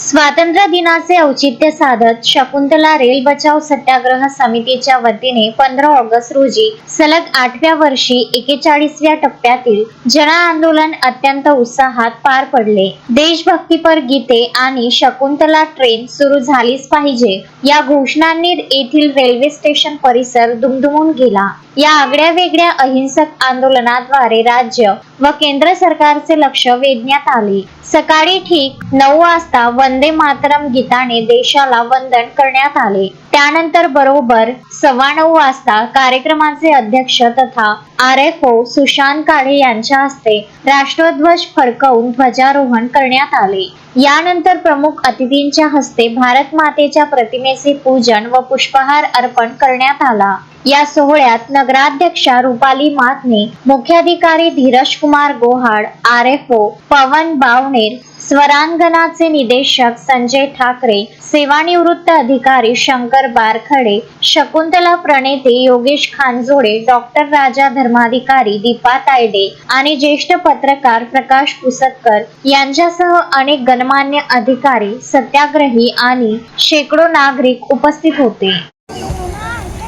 स्वातंत्र्य दिनाचे औचित्य साधत शकुंतला रेल बचाव सत्याग्रह समितीच्या वतीने 15 ऑगस्ट रोजी सलग 8व्या वर्षी 41व्या टप्प्यातील जन आंदोलन अत्यंत उत्साहात पार पडले। देशभक्तीपर गीते आणि शकुंतला ट्रेन सुरू झालीच पाहिजे या घोषणांनी येथील रेल्वे स्टेशन परिसर दुमदुमून गेला। या आगळ्या वेगळ्या अहिंसक आंदोलनाद्वारे राज्य व केंद्र सरकारचे लक्ष वेधण्यात आले। सकाळी ठीक 9 वाजता वंदे मातरम गीताने देशाला वंदन करण्यात आले। त्यानंतर बरोबर 9:15 वाजता कार्यक्रमाचे अध्यक्ष तथा RFO सुशांत काळे यांच्या हस्ते राष्ट्रध्वज फडकवून ध्वजारोहण करण्यात आले। यानंतर प्रमुख अतिथींच्या हस्ते भारत मातेच्या प्रतिमेचे पूजन व पुष्पहार अर्पण करण्यात आला। या सोहळ्यात नगराध्यक्षा रुपाली मातने, मुख्याधिकारी धीरज कुमार गोहाड, RFO पवन बावनेर, स्वरांगणाचे निदेशक संजय ठाकरे, सेवानिवृत्त अधिकारी शंकर बारखडे, शकुंतला प्रणेते योगेश खानजोडे, डॉक्टर राजा धर्माधिकारी दीपा तायडे आणि ज्येष्ठ पत्रकार प्रकाश पुसतकर यांच्यासह अनेक गणमान्य अधिकारी, सत्याग्रही आणि शेकडो नागरिक उपस्थित होते।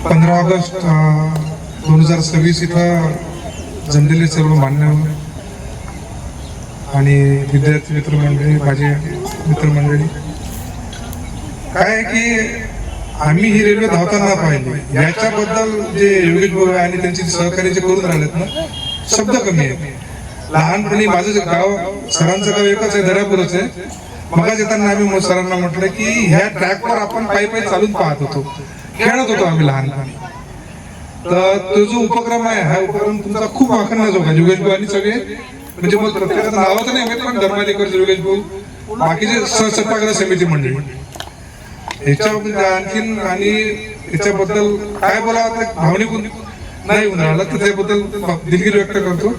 15 ऑगस्ट 2026 इथं जमलेले सर्व मान्यवर आणि विद्यार्थी मित्रमंडळी, माझे मित्रमंडळी, काय की आम्ही ही रेल्वे धावताना पाहिली, याच्याबद्दल जे योगेश भाऊ आणि त्यांचे सहकारी जे करून राहिलेत ना, शब्द कमी आहेत। लहानपणी माझं गाव, सरांचं गाव एकच आहे, दर्यापूरच आहे। मगाच येताना आम्ही सरांना म्हटलं की ह्या ट्रॅकवर आपण पायी पायी चालून पाहत होतो, खेळत होतो आम्ही लहानपणी। तर तो जो उपक्रम आहे, हा उपक्रम तुमचा खूप वाखाणण्याजोगा आहे। योगेश भाऊ आणि सगळे, म्हणजे मग प्रत्येकाचं नावाचं नाही माहित, पण धर्माधिकारी योगेश भाऊ, बाकीचे सत्याग्रह समिती मंडळी, याच्याबद्दल आणखीन आणि याच्याबद्दल काय बोलावं भावनिक नाही होऊन राहिलं, तर त्याबद्दल दिलगिरी व्यक्त करतो।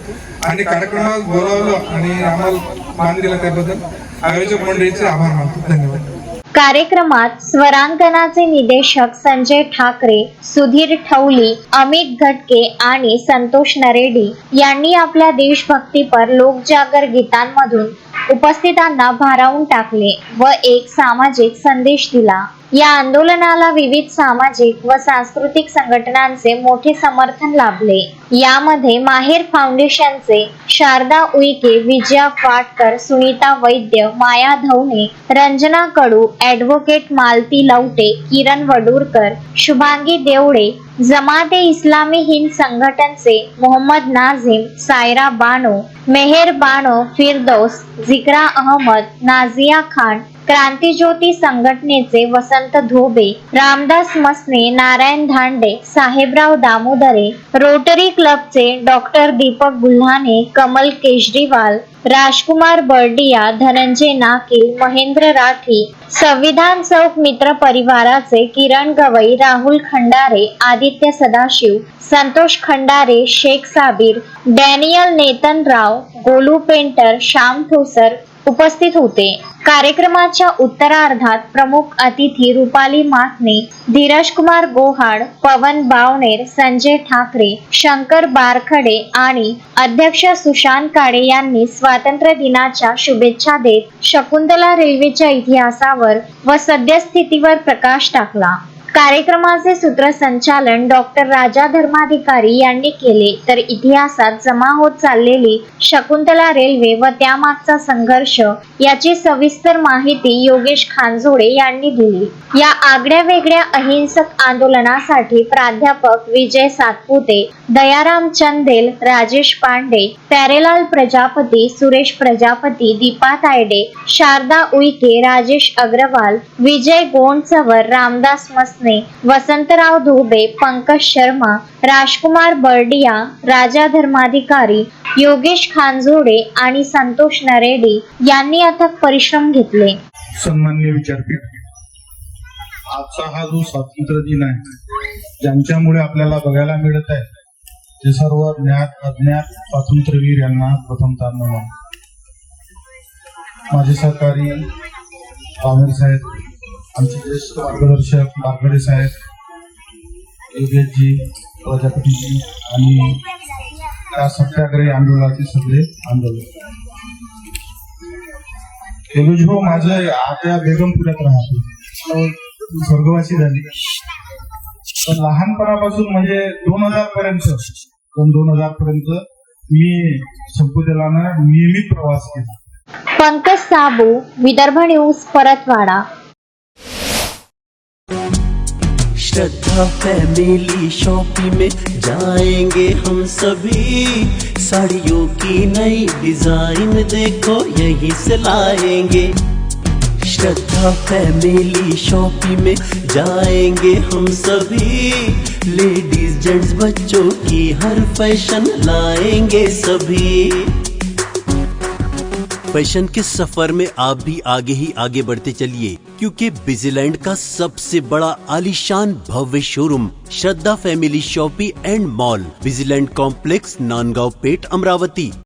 आणि कार्यक्रमात बोलावलं आणि आम्हाला मान दिला त्याबद्दल आयोजक मंडळीचे आभार मानतो। धन्यवाद। कार्यक्रमात स्वरांगणाचे निदेशक संजय ठाकरे, सुधीर ठवली, अमित घटके आणि संतोष नरेडी यांनी आपल्या देशभक्तीपर लोकजागर गीतांमधून उपस्थितांना भारावून टाकले व एक सामाजिक संदेश दिला। या आंदोलनाला विविध सामाजिक व सांस्कृतिक संघटनांचे मोठे समर्थन लाभले। यामध्ये माहेर फाउंडेशनचे शारदा उईके, विजया फाटकर, सुनीता वैद्य, माया धवणे, रंजना कडू, ॲडव्होकेट मालती लवटे, किरण वडूरकर, शुभांगी देवडे, जमाते इस्लामी हिंद संघटनचे मोहम्मद नाझिम, सायरा बानो, मेहर बानो, फिरदौस, जिकरा अहमद, नाझिया खान, क्रांतिज्योती संघटनेचे वसंत धोबे, रामदास मसने, नारायण धांडे, साहेबराव दामोदरे, रोटरी क्लबचे डॉक्टर दीपक गुल्हाने, कमल केजरीवाल, राजकुमार बर्डिया, धनंजय नाकील, महेंद्र राठी, संविधान चौक मित्र परिवाराचे किरण गवई, राहुल खंडारे, आदित्य सदाशिव, संतोष खंडारे, शेख साबिर, डॅनियल नेतनराव, गोलू पेंटर, श्याम ठोसर उपस्थित होते। कार्यक्रमाच्या उत्तरार्धात प्रमुख अतिथी रुपाली मातने, धीरज कुमार गोहाड, पवन बावनेर, संजय ठाकरे, शंकर बारखडे आणि अध्यक्ष सुशांत काळे यांनी स्वातंत्र्य दिनाच्या शुभेच्छा देत शकुंतला रेल्वेच्या इतिहासावर व सद्यस्थितीवर प्रकाश टाकला। कार्यक्रमाचे सूत्रसंचालन डॉक्टर राजा धर्माधिकारी यांनी केले, तर इतिहासात जमा होत चाललेली शकुंतला रेल्वे व त्यामागचा संघर्ष याची सविस्तर माहिती योगेश खानजोडे यांनी दिली। या आगळ्या वेगळ्या अहिंसक आंदोलनासाठी प्राध्यापक विजय सातपुते, दयाराम चंदेल, राजेश पांडे, प्यारेलाल प्रजापती, सुरेश प्रजापती, दीपा तायडे, शारदा उईके, राजेश अग्रवाल, विजय गोंडचवर, रामदास मसने, वसंतराव धोबे, पंकज शर्मा, राजकुमार बर्डिया, राजा धर्माधिकारी, योगेश खानजोडे आणि संतोष नरेडी यांनी अथक परिश्रम घेतले। सन्माननीय विचारपीठ, आजचा हा जो स्वातंत्र्य दिन आहे, ज्यांच्यामुळे आपल्याला बघायला मिळत आहे ते सर्व ज्ञात अज्ञात स्वातंत्र्यवीर यांना प्रथमतः नमन। माझे सहकारी बावनेर साहेब, आमचे ज्येष्ठ मार्गदर्शक बारखडे साहेब, योगेशजी, प्रजापतीजी आणि त्या सत्याग्रही आंदोलनाचे सगळे आंदोलन, तेलुज भाऊ माझं आता बेगमपुऱ्यात राहतो, स्वर्गवासी झाले. पण लहानपणापासून म्हणजे 2000 पर्यंत मी संपुतेलानं नियमित प्रवास केला. पंकज साबू, विदर्भ न्यूज, परतवाडा. श्रद्धा फैमिली शॉपिंग में जाएंगे हम सभी, साड़ियों की नई डिजाइन देखो यहीं से लाएंगे. श्रद्धा फैमिली शॉपिंग में जाएंगे हम सभी, लेडीज जेंट्स बच्चों की हर फैशन लाएंगे सभी. फैशन के सफर में आप भी आगे ही आगे बढ़ते चलिए, क्योंकि बिजीलैंड का सबसे बड़ा आलीशान भव्य showroom Shraddha family shopping and mall, Busyland complex, Nandgaon Peth, Amravati.